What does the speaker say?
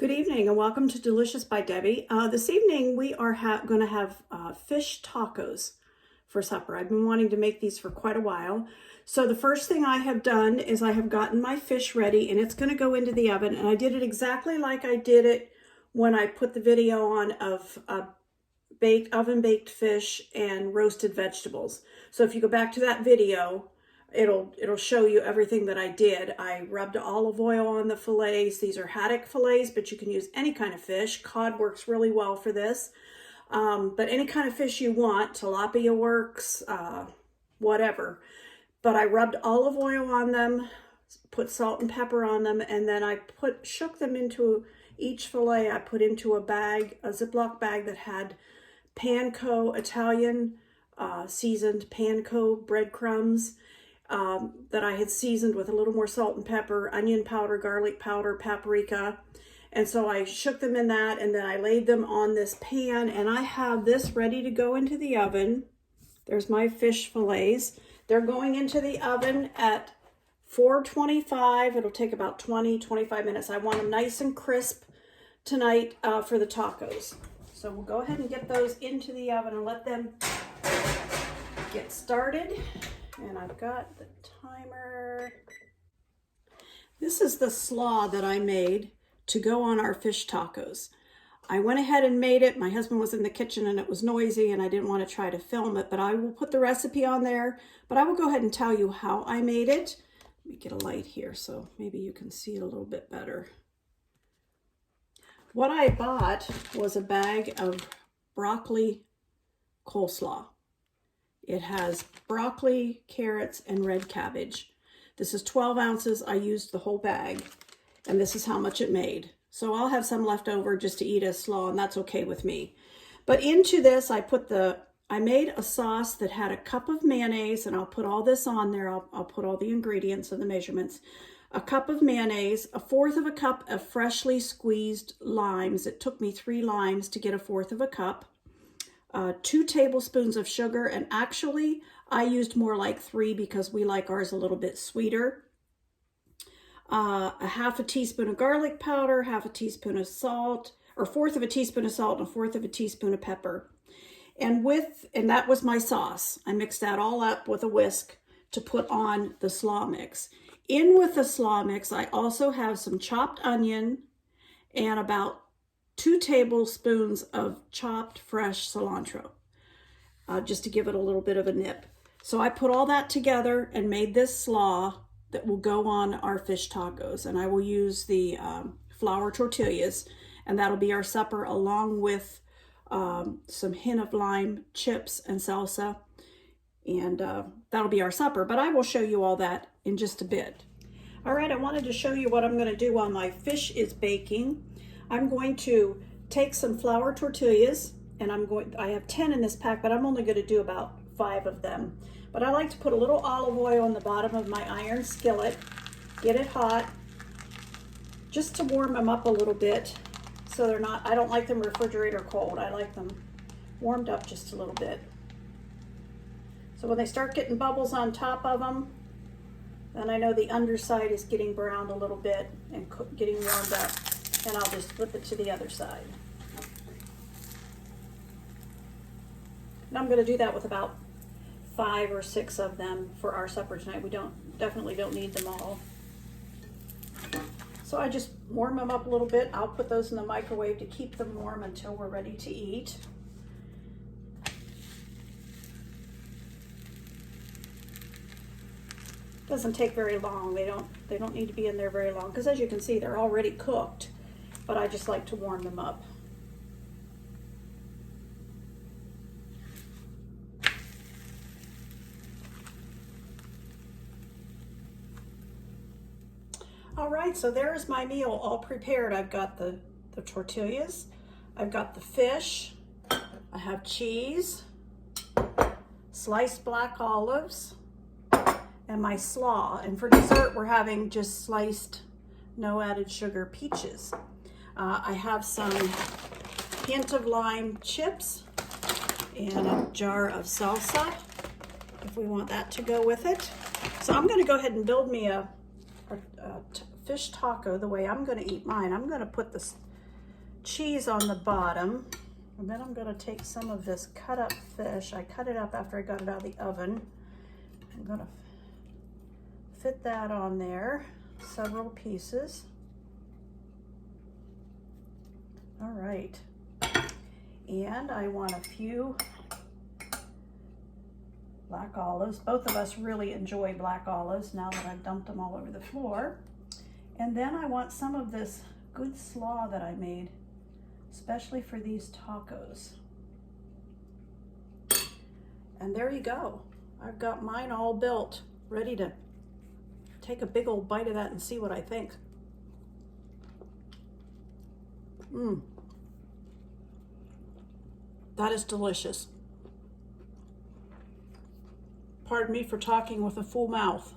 Good evening and welcome to Delicious by Debbie. This evening we are going to have fish tacos for supper. I've been wanting to make these for quite a while. So the first thing I have done is I have gotten my fish ready and it's going to go into the oven. And I did it exactly like I did it when I put the video on of oven baked fish and roasted vegetables. So if you go back to that video, it'll show you everything that I did. I rubbed olive oil on the fillets. These are haddock fillets, but you can use any kind of fish. Cod works really well for this. But any kind of fish you want, tilapia works, whatever. But I rubbed olive oil on them, put salt and pepper on them, and then I shook them into each fillet. I put into a bag, a Ziploc bag that had Panko Italian seasoned Panko breadcrumbs. That I had seasoned with a little more salt and pepper, onion powder, garlic powder, paprika. And so I shook them in that, and then I laid them on this pan, and I have this ready to go into the oven. There's my fish fillets. They're going into the oven at 425. It'll take about 20-25 minutes. I want them nice and crisp tonight for the tacos. So we'll go ahead and get those into the oven and let them get started. And I've got the timer. This is the slaw that I made to go on our fish tacos. I went ahead and made it. My husband was in the kitchen and it was noisy and I didn't want to try to film it, but I will put the recipe on there. But I will go ahead and tell you how I made it. Let me get a light here so maybe you can see it a little bit better. What I bought was a bag of broccoli coleslaw. It has broccoli, carrots, and red cabbage. This is 12 ounces. I used the whole bag, and this is how much it made. So I'll have some left over just to eat as slaw, and that's okay with me. But into this, I made a sauce that had a cup of mayonnaise, and I'll put all this on there. I'll put all the ingredients and the measurements. A cup of mayonnaise, 1/4 of a cup of freshly squeezed limes. It took me 3 limes to get 1/4 of a cup. 2 tablespoons of sugar, and actually I used more like 3 because we like ours a little bit sweeter. 1/2 teaspoon of garlic powder, 1/2 teaspoon of salt, or 1/4 of a teaspoon of salt and 1/4 of a teaspoon of pepper. And that was my sauce. I mixed that all up with a whisk to put on the slaw mix. In with the slaw mix, I also have some chopped onion and about 2 tablespoons of chopped fresh cilantro, just to give it a little bit of a nip. So I put all that together and made this slaw that will go on our fish tacos. And I will use the flour tortillas, and that'll be our supper along with some hint of lime chips and salsa. And that'll be our supper, but I will show you all that in just a bit. All right, I wanted to show you what I'm going to do while my fish is baking. I'm going to take some flour tortillas, and I have 10 in this pack, but I'm only going to do about 5 of them. But I like to put a little olive oil on the bottom of my iron skillet, get it hot, just to warm them up a little bit. So I don't like them refrigerator cold. I like them warmed up just a little bit. So when they start getting bubbles on top of them, then I know the underside is getting browned a little bit and getting warmed up. And I'll just flip it to the other side. And I'm going to do that with about 5 or 6 of them for our supper tonight. We definitely don't need them all. So I just warm them up a little bit. I'll put those in the microwave to keep them warm until we're ready to eat. Doesn't take very long. They don't need to be in there very long because, as you can see, they're already cooked. But I just like to warm them up. All right, so there's my meal all prepared. I've got the tortillas, I've got the fish, I have cheese, sliced black olives, and my slaw. And for dessert, we're having just sliced, no added sugar peaches. I have some hint of lime chips and a jar of salsa if we want that to go with it. So I'm going to go ahead and build me a fish taco the way I'm going to eat mine. I'm going to put cheese on the bottom. And then I'm gonna take some of this cut up fish. I cut it up after I got it out of the oven. I'm gonna fit that on there, several pieces. All right. And I want a few black olives. Both of us really enjoy black olives now that I've dumped them all over the floor. And then I want some of this good slaw that I made, especially for these tacos. And there you go. I've got mine all built, ready to take a big old bite of that and see what I think. That is delicious. Pardon me for talking with a full mouth.